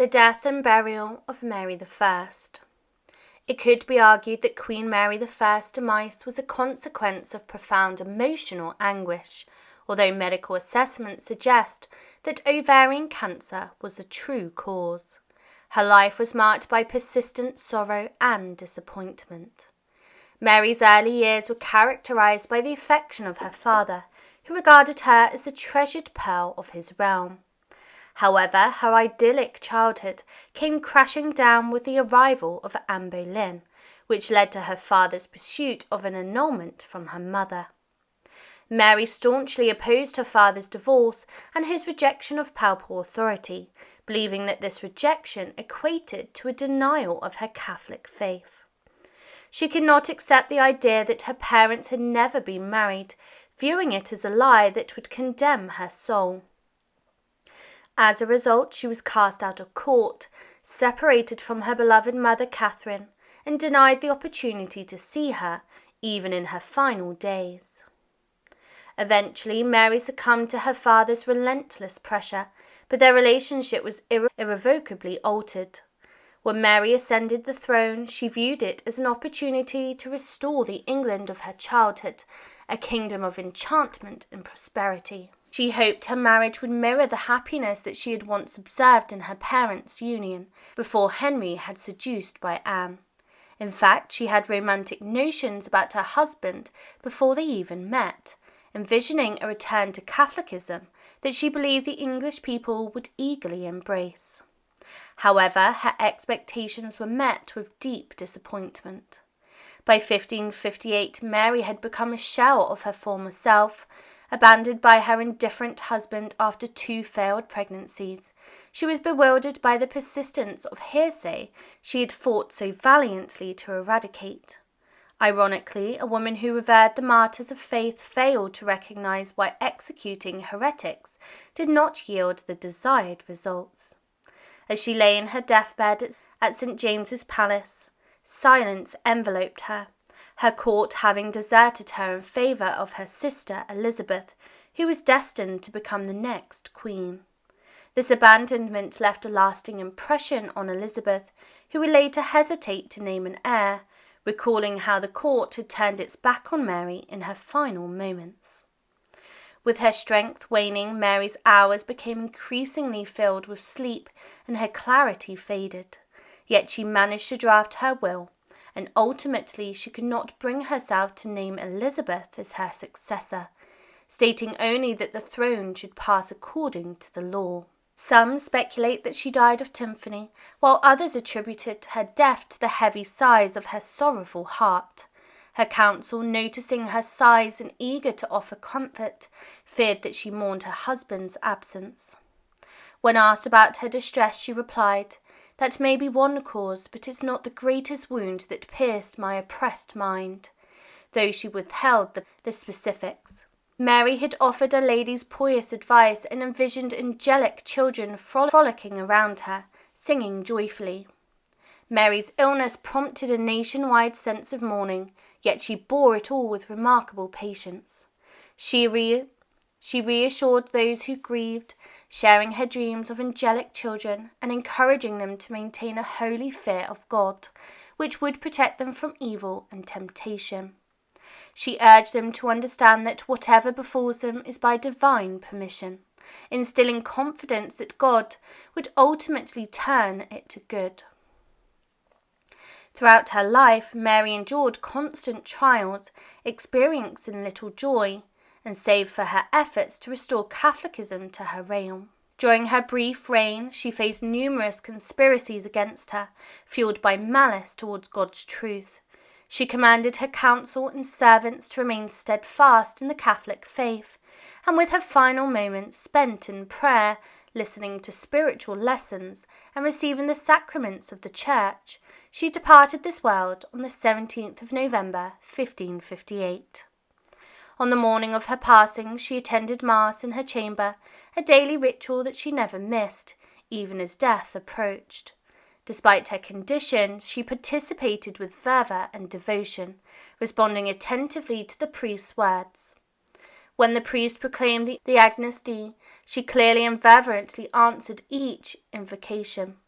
The death and burial of Mary I. It could be argued that Queen Mary I's demise was a consequence of profound emotional anguish, although medical assessments suggest that ovarian cancer was the true cause. Her life was marked by persistent sorrow and disappointment. Mary's early years were characterized by the affection of her father, who regarded her as the treasured pearl of his realm. However, her idyllic childhood came crashing down with the arrival of Anne Boleyn, which led to her father's pursuit of an annulment from her mother. Mary staunchly opposed her father's divorce and his rejection of papal authority, believing that this rejection equated to a denial of her Catholic faith. She could not accept the idea that her parents had never been married, viewing it as a lie that would condemn her soul. As a result, she was cast out of court, separated from her beloved mother Catherine, and denied the opportunity to see her, even in her final days. Eventually, Mary succumbed to her father's relentless pressure, but their relationship was irrevocably altered. When Mary ascended the throne, she viewed it as an opportunity to restore the England of her childhood, a kingdom of enchantment and prosperity. She hoped her marriage would mirror the happiness that she had once observed in her parents' union, before Henry had seduced by Anne. In fact, she had romantic notions about her husband before they even met, envisioning a return to Catholicism that she believed the English people would eagerly embrace. However, her expectations were met with deep disappointment. By 1558, Mary had become a shell of her former self. Abandoned by her indifferent husband after 2 failed pregnancies, she was bewildered by the persistence of heresy she had fought so valiantly to eradicate. Ironically, a woman who revered the martyrs of faith failed to recognize why executing heretics did not yield the desired results. As she lay in her deathbed at St. James's Palace, silence enveloped her, her court having deserted her in favour of her sister Elizabeth, who was destined to become the next queen. This abandonment left a lasting impression on Elizabeth, who would later hesitate to name an heir, recalling how the court had turned its back on Mary in her final moments. With her strength waning, Mary's hours became increasingly filled with sleep and her clarity faded. Yet she managed to draft her will, and ultimately she could not bring herself to name Elizabeth as her successor, stating only that the throne should pass according to the law. Some speculate that she died of tympany, while others attributed her death to the heavy sighs of her sorrowful heart. Her council, noticing her sighs and eager to offer comfort, feared that she mourned her husband's absence. When asked about her distress, she replied, "That may be one cause, but it's not the greatest wound that pierced my oppressed mind," though she withheld the specifics. Mary had offered a lady's pious advice and envisioned angelic children frolicking around her, singing joyfully. Mary's illness prompted a nationwide sense of mourning, yet she bore it all with remarkable patience. She reassured those who grieved, sharing her dreams of angelic children and encouraging them to maintain a holy fear of God, which would protect them from evil and temptation. She urged them to understand that whatever befalls them is by divine permission, instilling confidence that God would ultimately turn it to good. Throughout her life, Mary endured constant trials, experiencing little joy, and save for her efforts to restore Catholicism to her realm. During her brief reign, she faced numerous conspiracies against her, fueled by malice towards God's truth. She commanded her council and servants to remain steadfast in the Catholic faith, and with her final moments spent in prayer, listening to spiritual lessons, and receiving the sacraments of the Church, she departed this world on the 17th of November, 1558. On the morning of her passing, she attended Mass in her chamber, a daily ritual that she never missed, even as death approached. Despite her condition, she participated with fervour and devotion, responding attentively to the priest's words. When the priest proclaimed the Agnus Dei, she clearly and fervently answered each invocation.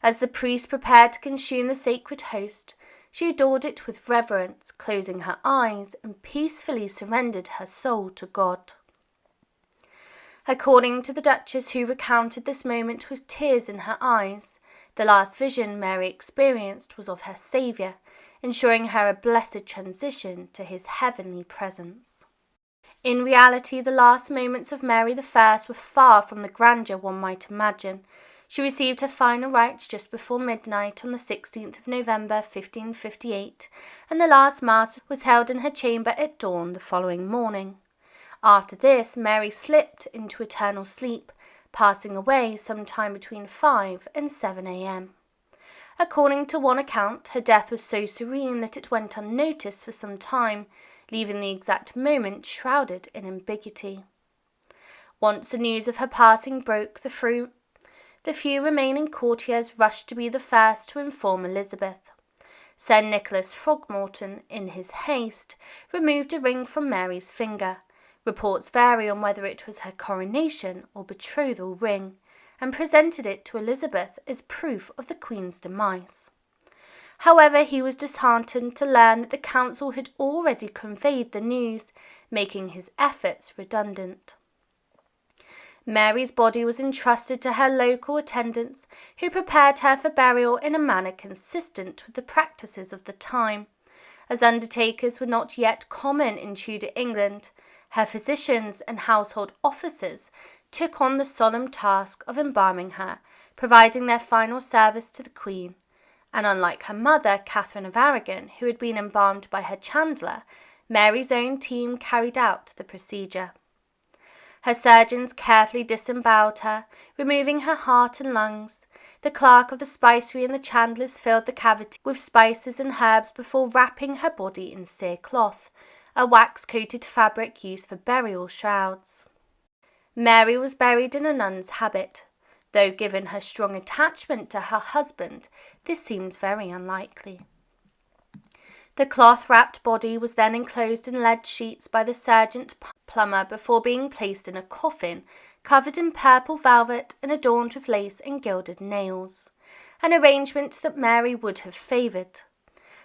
As the priest prepared to consume the sacred host, she adored it with reverence, closing her eyes, and peacefully surrendered her soul to God. According to the Duchess, who recounted this moment with tears in her eyes, the last vision Mary experienced was of her Saviour, ensuring her a blessed transition to his heavenly presence. In reality, the last moments of Mary I were far from the grandeur one might imagine. She received her final rites just before midnight on the 16th of November 1558, and the last Mass was held in her chamber at dawn the following morning. After this, Mary slipped into eternal sleep, passing away sometime between 5 and 7 a.m. According to one account, her death was so serene that it went unnoticed for some time, leaving the exact moment shrouded in ambiguity. Once the news of her passing broke, the few remaining courtiers rushed to be the first to inform Elizabeth. Sir Nicholas Post-Mortem, in his haste, removed a ring from Mary's finger. Reports vary on whether it was her coronation or betrothal ring, and presented it to Elizabeth as proof of the Queen's demise. However, he was disheartened to learn that the council had already conveyed the news, making his efforts redundant. Mary's body was entrusted to her local attendants, who prepared her for burial in a manner consistent with the practices of the time. As undertakers were not yet common in Tudor England, her physicians and household officers took on the solemn task of embalming her, providing their final service to the Queen, and unlike her mother, Catherine of Aragon, who had been embalmed by her chandler, Mary's own team carried out the procedure. Her surgeons carefully disemboweled her, removing her heart and lungs. The clerk of the spicery and the chandlers filled the cavity with spices and herbs before wrapping her body in cerecloth, a wax-coated fabric used for burial shrouds. Mary was buried in a nun's habit, though given her strong attachment to her husband, this seems very unlikely. The cloth-wrapped body was then enclosed in lead sheets by the sergeant plumber before being placed in a coffin covered in purple velvet and adorned with lace and gilded nails, an arrangement that Mary would have favoured.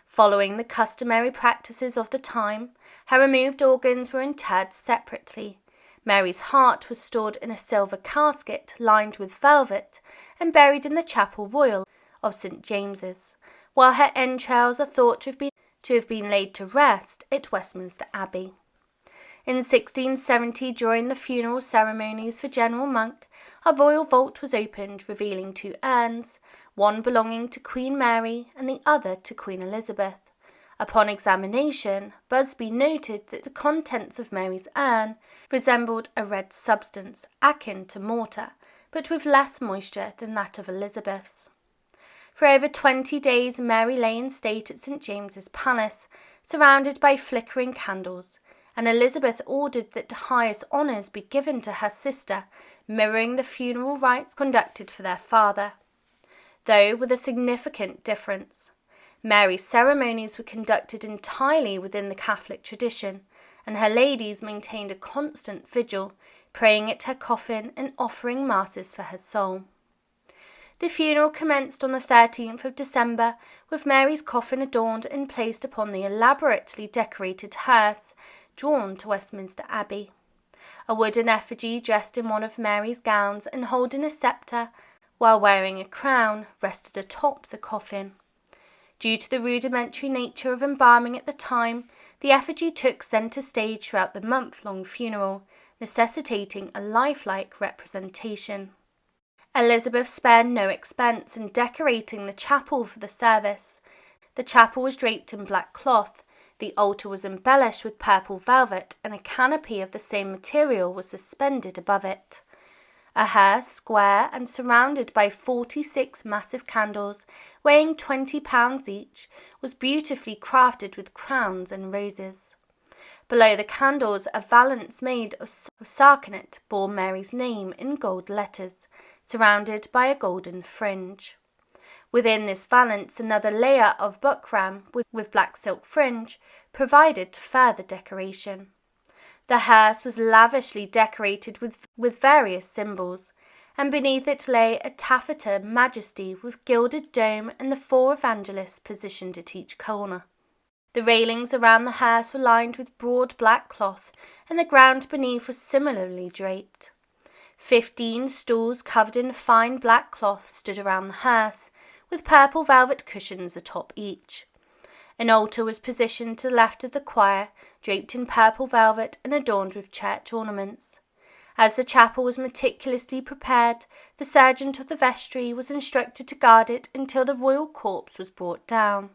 Following the customary practices of the time, her removed organs were interred separately. Mary's heart was stored in a silver casket lined with velvet and buried in the Chapel Royal of St. James's, while her entrails are thought to have been laid to rest at Westminster Abbey. In 1670, during the funeral ceremonies for General Monk, a royal vault was opened, revealing two urns, one belonging to Queen Mary and the other to Queen Elizabeth. Upon examination, Busby noted that the contents of Mary's urn resembled a red substance akin to mortar, but with less moisture than that of Elizabeth's. For over 20 days, Mary lay in state at St. James's Palace, surrounded by flickering candles, and Elizabeth ordered that the highest honours be given to her sister, mirroring the funeral rites conducted for their father, though with a significant difference. Mary's ceremonies were conducted entirely within the Catholic tradition, and her ladies maintained a constant vigil, praying at her coffin and offering masses for her soul. The funeral commenced on the 13th of December, with Mary's coffin adorned and placed upon the elaborately decorated hearse drawn to Westminster Abbey. A wooden effigy dressed in one of Mary's gowns and holding a sceptre, while wearing a crown, rested atop the coffin. Due to the rudimentary nature of embalming at the time, the effigy took centre stage throughout the month-long funeral, necessitating a lifelike representation. Elizabeth spared no expense in decorating the chapel for the service. The chapel was draped in black cloth, the altar was embellished with purple velvet, and a canopy of the same material was suspended above it. A hearse, square and surrounded by 46 massive candles, weighing 20 pounds each, was beautifully crafted with crowns and roses. Below the candles, a valance made of sarcenet bore Mary's name in gold letters, surrounded by a golden fringe. Within this valance, another layer of buckram with black silk fringe provided further decoration. The hearse was lavishly decorated with various symbols, and beneath it lay a taffeta majesty with gilded dome and the 4 evangelists positioned at each corner. The railings around the hearse were lined with broad black cloth, and the ground beneath was similarly draped. 15 stools covered in fine black cloth stood around the hearse, with purple velvet cushions atop each. An altar was positioned to the left of the choir, draped in purple velvet and adorned with church ornaments. As the chapel was meticulously prepared, the sergeant of the vestry was instructed to guard it until the royal corpse was brought down.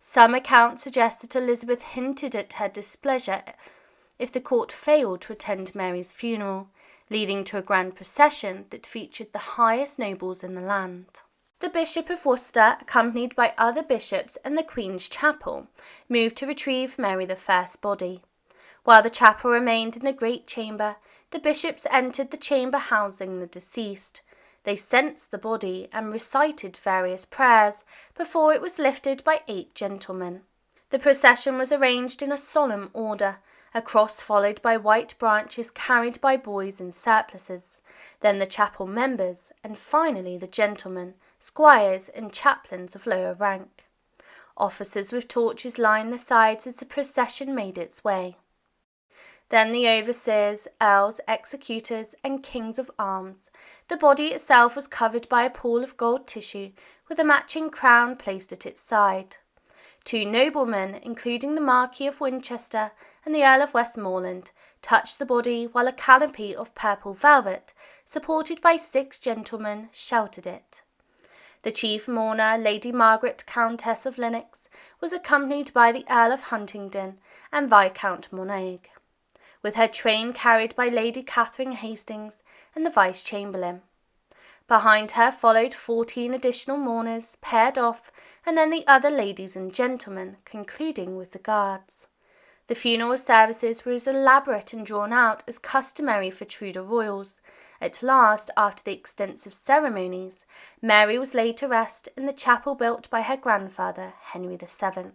Some accounts suggest that Elizabeth hinted at her displeasure if the court failed to attend Mary's funeral, leading to a grand procession that featured the highest nobles in the land. The Bishop of Worcester, accompanied by other bishops and the Queen's Chapel, moved to retrieve Mary I's body. While the chapel remained in the great chamber, the bishops entered the chamber housing the deceased. They censed the body and recited various prayers before it was lifted by 8 gentlemen. The procession was arranged in a solemn order, a cross followed by white branches carried by boys in surplices, then the chapel members, and finally the gentlemen, squires and chaplains of lower rank. Officers with torches lined the sides as the procession made its way. Then the overseers, earls, executors, and kings of arms. The body itself was covered by a pall of gold tissue, with a matching crown placed at its side. 2 noblemen, including the Marquis of Winchester and the Earl of Westmoreland, touched the body, while a canopy of purple velvet, supported by 6 gentlemen, sheltered it. The chief mourner, Lady Margaret, Countess of Lennox, was accompanied by the Earl of Huntingdon and Viscount Montague, with her train carried by Lady Catherine Hastings and the Vice-Chamberlain. Behind her followed 14 additional mourners, paired off, and then the other ladies and gentlemen, concluding with the guards. The funeral services were as elaborate and drawn out as customary for Tudor royals. At last, after the extensive ceremonies, Mary was laid to rest in the chapel built by her grandfather, Henry VII.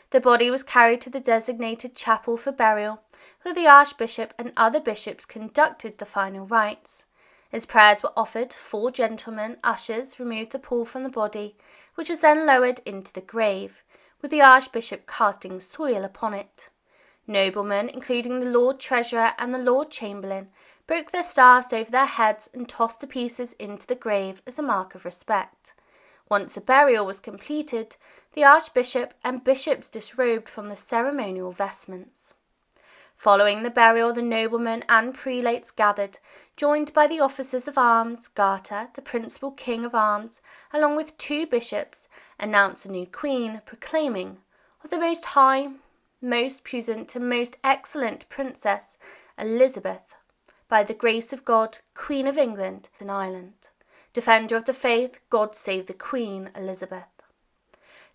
The body was carried to the designated chapel for burial, where the Archbishop and other bishops conducted the final rites. As prayers were offered, 4 gentlemen, ushers, removed the pall from the body, which was then lowered into the grave, with the Archbishop casting soil upon it. Noblemen, including the Lord Treasurer and the Lord Chamberlain, broke their staffs over their heads and tossed the pieces into the grave as a mark of respect. Once the burial was completed, the Archbishop and bishops disrobed from the ceremonial vestments. Following the burial, the noblemen and prelates gathered, joined by the officers of arms. Garter, the principal king of arms, along with 2 bishops, announced the new queen, proclaiming, "Of the most high, most puissant, and most excellent Princess Elizabeth, by the grace of God, Queen of England and Ireland. Defender of the faith, God save the Queen Elizabeth."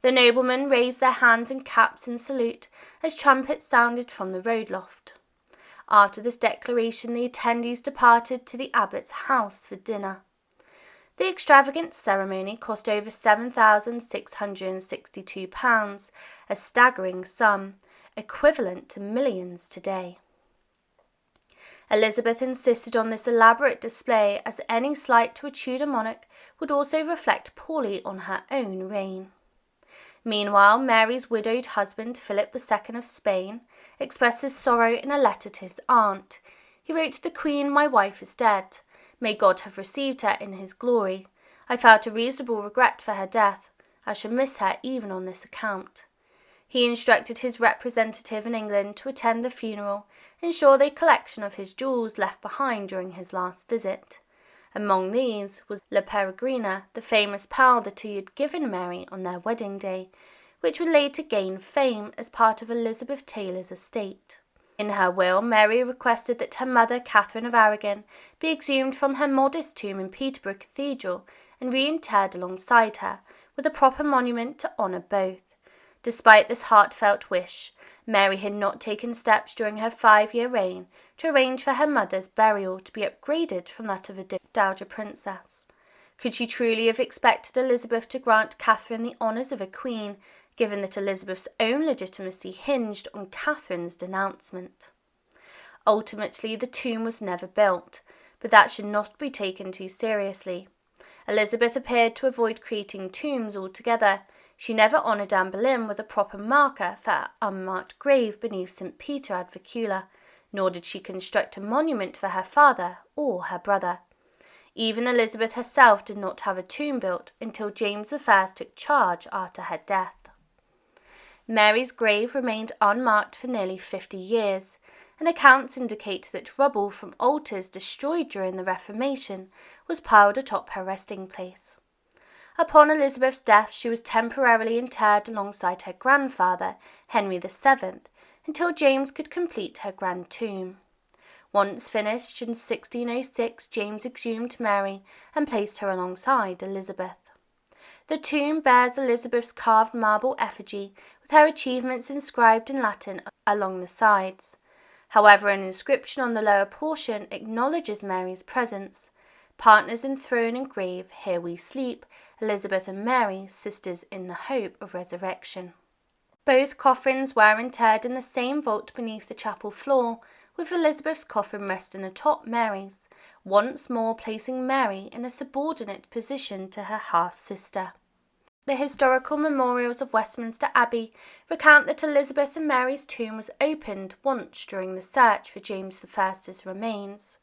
The noblemen raised their hands and caps in salute as trumpets sounded from the road loft. After this declaration, the attendees departed to the abbot's house for dinner. The extravagant ceremony cost over £7,662, a staggering sum, equivalent to millions today. Elizabeth insisted on this elaborate display, as any slight to a Tudor monarch would also reflect poorly on her own reign. Meanwhile, Mary's widowed husband, Philip II of Spain, expressed his sorrow in a letter to his aunt. He wrote to the Queen, "My wife is dead. May God have received her in his glory. I felt a reasonable regret for her death. I shall miss her even on this account." He instructed his representative in England to attend the funeral, ensure the collection of his jewels left behind during his last visit. Among these was La Peregrina, the famous pearl that he had given Mary on their wedding day, which would later gain fame as part of Elizabeth Taylor's estate. In her will, Mary requested that her mother, Catherine of Aragon, be exhumed from her modest tomb in Peterborough Cathedral and reinterred alongside her, with a proper monument to honour both. Despite this heartfelt wish, Mary had not taken steps during her 5-year reign to arrange for her mother's burial to be upgraded from that of a dowager princess. Could she truly have expected Elizabeth to grant Catherine the honours of a queen, given that Elizabeth's own legitimacy hinged on Catherine's denouncement? Ultimately, the tomb was never built, but that should not be taken too seriously. Elizabeth appeared to avoid creating tombs altogether. She never honoured Anne Boleyn with a proper marker for her unmarked grave beneath St. Peter ad Vicula, nor did she construct a monument for her father or her brother. Even Elizabeth herself did not have a tomb built until James I took charge after her death. Mary's grave remained unmarked for nearly 50 years, and accounts indicate that rubble from altars destroyed during the Reformation was piled atop her resting place. Upon Elizabeth's death, she was temporarily interred alongside her grandfather, Henry VII, until James could complete her grand tomb. Once finished in 1606, James exhumed Mary and placed her alongside Elizabeth. The tomb bears Elizabeth's carved marble effigy with her achievements inscribed in Latin along the sides. However, an inscription on the lower portion acknowledges Mary's presence. Partners in throne and grave, here we sleep, Elizabeth and Mary, sisters in the hope of resurrection. Both coffins were interred in the same vault beneath the chapel floor, with Elizabeth's coffin resting atop Mary's, once more placing Mary in a subordinate position to her half-sister. The historical memorials of Westminster Abbey recount that Elizabeth and Mary's tomb was opened once during the search for James I's remains.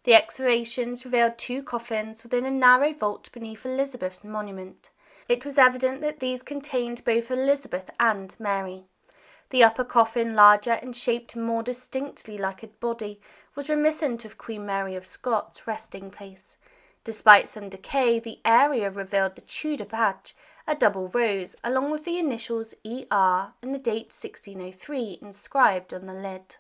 The excavations revealed 2 coffins within a narrow vault beneath Elizabeth's monument. It was evident that these contained both Elizabeth and Mary. The upper coffin, larger and shaped more distinctly like a body, was reminiscent of Queen Mary of Scots' resting place. Despite some decay, the area revealed the Tudor badge, a double rose, along with the initials ER and the date 1603 inscribed on the lid.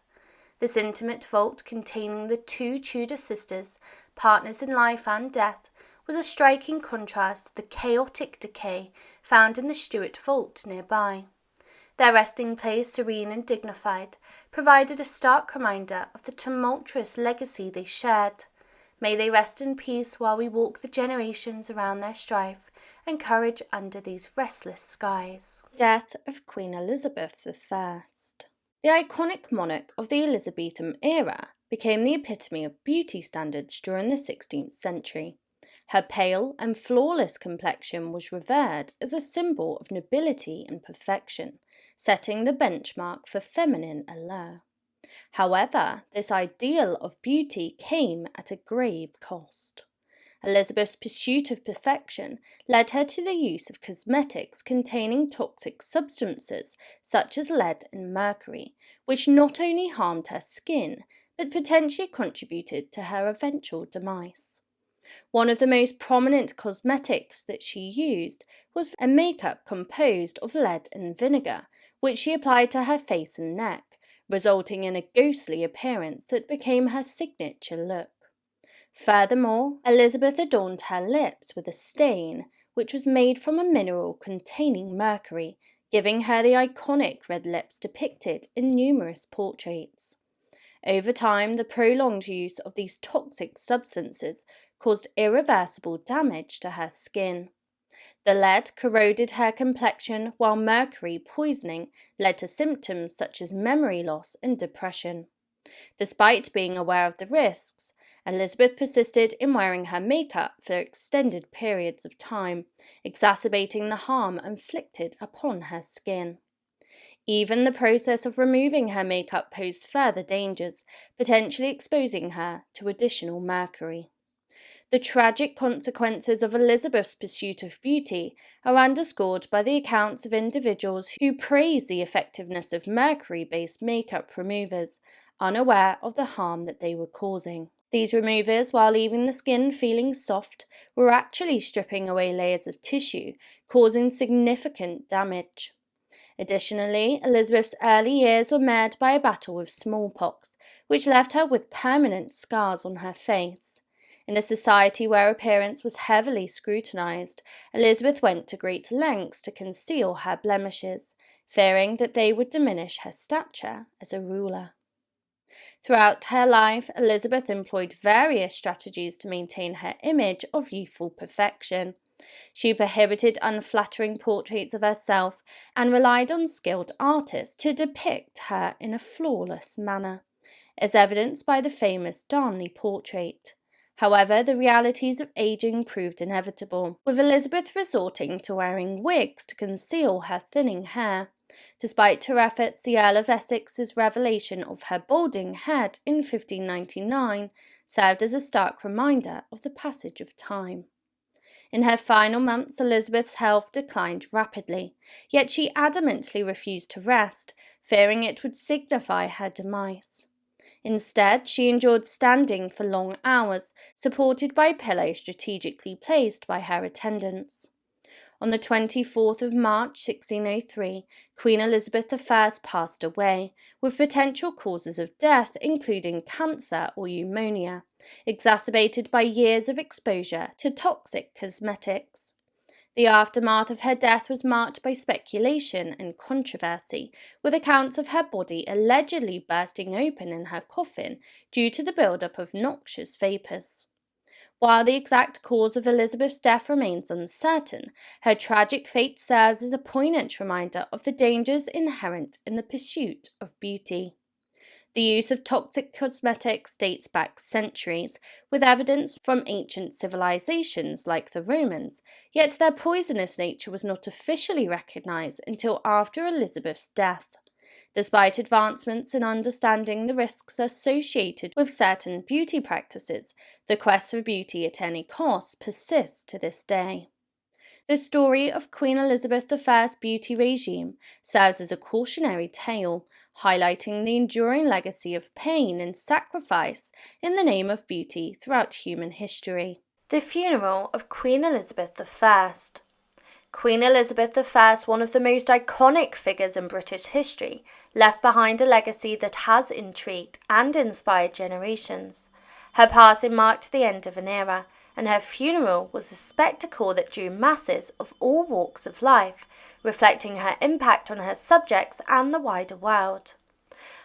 This intimate vault, containing the 2 Tudor sisters, partners in life and death, was a striking contrast to the chaotic decay found in the Stuart vault nearby. Their resting place, serene and dignified, provided a stark reminder of the tumultuous legacy they shared. May they rest in peace while we walk the generations around their strife and courage under these restless skies. Death of Queen Elizabeth I. The iconic monarch of the Elizabethan era became the epitome of beauty standards during the 16th century. Her pale and flawless complexion was revered as a symbol of nobility and perfection, setting the benchmark for feminine allure. However, this ideal of beauty came at a grave cost. Elizabeth's pursuit of perfection led her to the use of cosmetics containing toxic substances such as lead and mercury, which not only harmed her skin, but potentially contributed to her eventual demise. One of the most prominent cosmetics that she used was a makeup composed of lead and vinegar, which she applied to her face and neck, resulting in a ghostly appearance that became her signature look. Furthermore, Elizabeth adorned her lips with a stain, which was made from a mineral containing mercury, giving her the iconic red lips depicted in numerous portraits. Over time, the prolonged use of these toxic substances caused irreversible damage to her skin. The lead corroded her complexion, while mercury poisoning led to symptoms such as memory loss and depression. Despite being aware of the risks, Elizabeth persisted in wearing her makeup for extended periods of time, exacerbating the harm inflicted upon her skin. Even the process of removing her makeup posed further dangers, potentially exposing her to additional mercury. The tragic consequences of Elizabeth's pursuit of beauty are underscored by the accounts of individuals who praise the effectiveness of mercury-based makeup removers, unaware of the harm that they were causing. These removers, while leaving the skin feeling soft, were actually stripping away layers of tissue, causing significant damage. Additionally, Elizabeth's early years were marred by a battle with smallpox, which left her with permanent scars on her face. In a society where appearance was heavily scrutinized, Elizabeth went to great lengths to conceal her blemishes, fearing that they would diminish her stature as a ruler. Throughout her life, Elizabeth employed various strategies to maintain her image of youthful perfection. She prohibited unflattering portraits of herself and relied on skilled artists to depict her in a flawless manner, as evidenced by the famous Darnley portrait. However, the realities of aging proved inevitable, with Elizabeth resorting to wearing wigs to conceal her thinning hair. Despite her efforts, the Earl of Essex's revelation of her balding head in 1599 served as a stark reminder of the passage of time. In her final months, Elizabeth's health declined rapidly, yet she adamantly refused to rest, fearing it would signify her demise. Instead, she endured standing for long hours, supported by pillows strategically placed by her attendants. On the 24th of March 1603, Queen Elizabeth I passed away, with potential causes of death including cancer or pneumonia, exacerbated by years of exposure to toxic cosmetics. The aftermath of her death was marked by speculation and controversy, with accounts of her body allegedly bursting open in her coffin due to the buildup of noxious vapours. While the exact cause of Elizabeth's death remains uncertain, her tragic fate serves as a poignant reminder of the dangers inherent in the pursuit of beauty. The use of toxic cosmetics dates back centuries, with evidence from ancient civilizations like the Romans, yet their poisonous nature was not officially recognized until after Elizabeth's death. Despite advancements in understanding the risks associated with certain beauty practices, the quest for beauty at any cost persists to this day. The story of Queen Elizabeth I's beauty regime serves as a cautionary tale, highlighting the enduring legacy of pain and sacrifice in the name of beauty throughout human history. The funeral of Queen Elizabeth I. Queen Elizabeth I, one of the most iconic figures in British history, left behind a legacy that has intrigued and inspired generations. Her passing marked the end of an era, and her funeral was a spectacle that drew masses of all walks of life, reflecting her impact on her subjects and the wider world.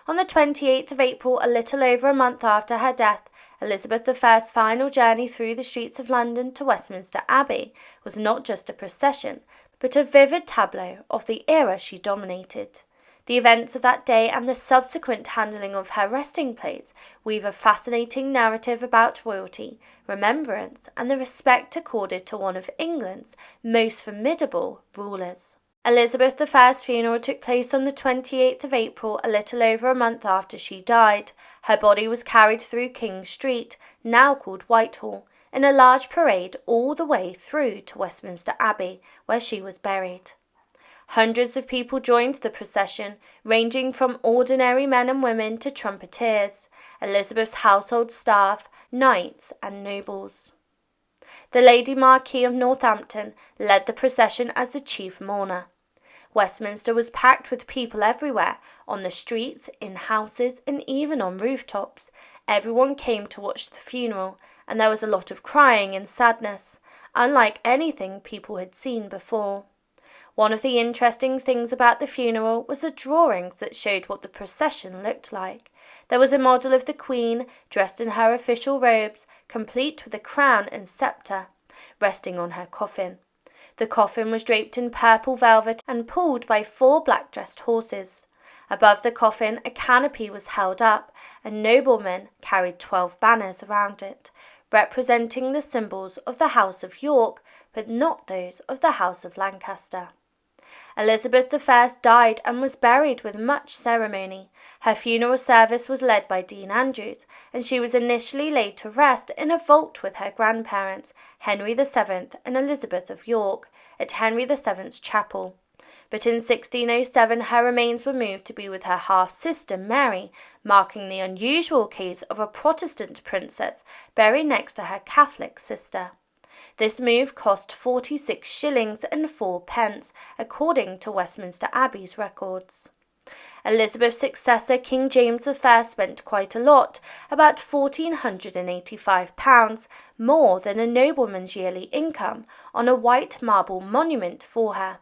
On the 28th of April, a little over a month after her death, Elizabeth I's final journey through the streets of London to Westminster Abbey was not just a procession, but a vivid tableau of the era she dominated. The events of that day and the subsequent handling of her resting place weave a fascinating narrative about royalty, remembrance, and the respect accorded to one of England's most formidable rulers. Elizabeth I's funeral took place on the 28th of April, a little over a month after she died. Her body was carried through King Street, now called Whitehall, in a large parade all the way through to Westminster Abbey, where she was buried. Hundreds of people joined the procession, ranging from ordinary men and women to trumpeters, Elizabeth's household staff, knights and nobles. The Lady Marquis of Northampton led the procession as the chief mourner. Westminster was packed with people everywhere, on the streets, in houses, and even on rooftops. Everyone came to watch the funeral, and there was a lot of crying and sadness, unlike anything people had seen before. One of the interesting things about the funeral was the drawings that showed what the procession looked like. There was a model of the Queen, dressed in her official robes, complete with a crown and sceptre, resting on her coffin. The coffin was draped in purple velvet and pulled by 4 black-dressed horses. Above the coffin, a canopy was held up, and noblemen carried 12 banners around it, representing the symbols of the House of York, but not those of the House of Lancaster. Elizabeth I died and was buried with much ceremony. Her funeral service was led by Dean Andrews, and she was initially laid to rest in a vault with her grandparents, Henry VII and Elizabeth of York, at Henry VII's chapel. But in 1607 her remains were moved to be with her half-sister Mary, marking the unusual case of a Protestant princess buried next to her Catholic sister. This move cost 46 shillings and 4 pence, according to Westminster Abbey's records. Elizabeth's successor, King James I, spent quite a lot, about £1,485, more than a nobleman's yearly income, on a white marble monument for her.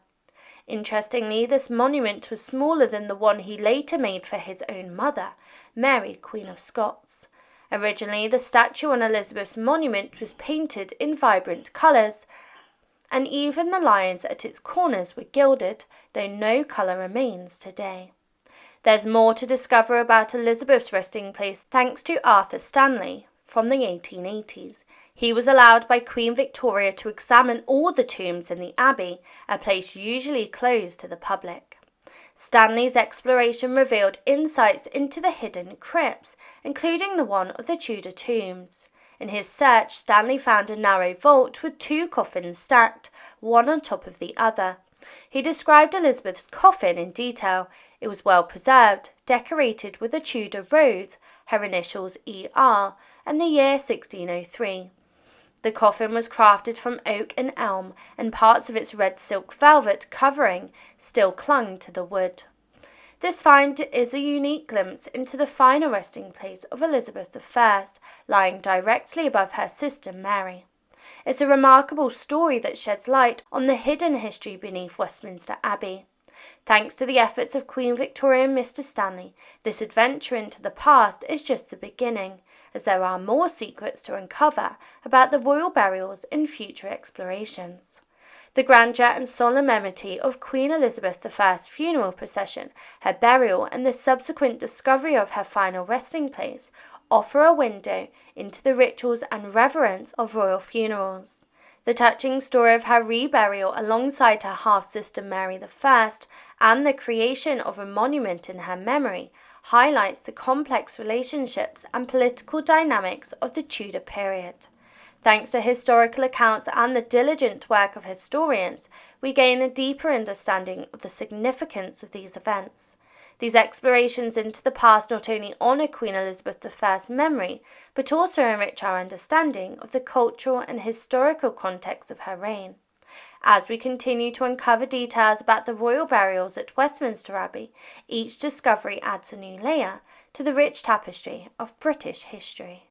Interestingly, this monument was smaller than the one he later made for his own mother, Mary, Queen of Scots. Originally, the statue on Elizabeth's monument was painted in vibrant colours, and even the lions at its corners were gilded, though no colour remains today. There's more to discover about Elizabeth's resting place thanks to Arthur Stanley from the 1880s. He was allowed by Queen Victoria to examine all the tombs in the Abbey, a place usually closed to the public. Stanley's exploration revealed insights into the hidden crypts, including the one of the Tudor tombs. In his search, Stanley found a narrow vault with 2 coffins stacked, one on top of the other. He described Elizabeth's coffin in detail. It was well preserved, decorated with a Tudor rose, her initials ER, and the year 1603. The coffin was crafted from oak and elm, and parts of its red silk velvet covering still clung to the wood. This find is a unique glimpse into the final resting place of Elizabeth I, lying directly above her sister Mary. It's a remarkable story that sheds light on the hidden history beneath Westminster Abbey. Thanks to the efforts of Queen Victoria and Mr. Stanley, this adventure into the past is just the beginning, as there are more secrets to uncover about the royal burials in future explorations. The grandeur and solemnity of Queen Elizabeth I's funeral procession, her burial, and the subsequent discovery of her final resting place offer a window into the rituals and reverence of royal funerals. The touching story of her reburial alongside her half-sister Mary I and the creation of a monument in her memory highlights the complex relationships and political dynamics of the Tudor period. Thanks to historical accounts and the diligent work of historians, we gain a deeper understanding of the significance of these events. These explorations into the past not only honour Queen Elizabeth I's memory, but also enrich our understanding of the cultural and historical context of her reign. As we continue to uncover details about the royal burials at Westminster Abbey, each discovery adds a new layer to the rich tapestry of British history.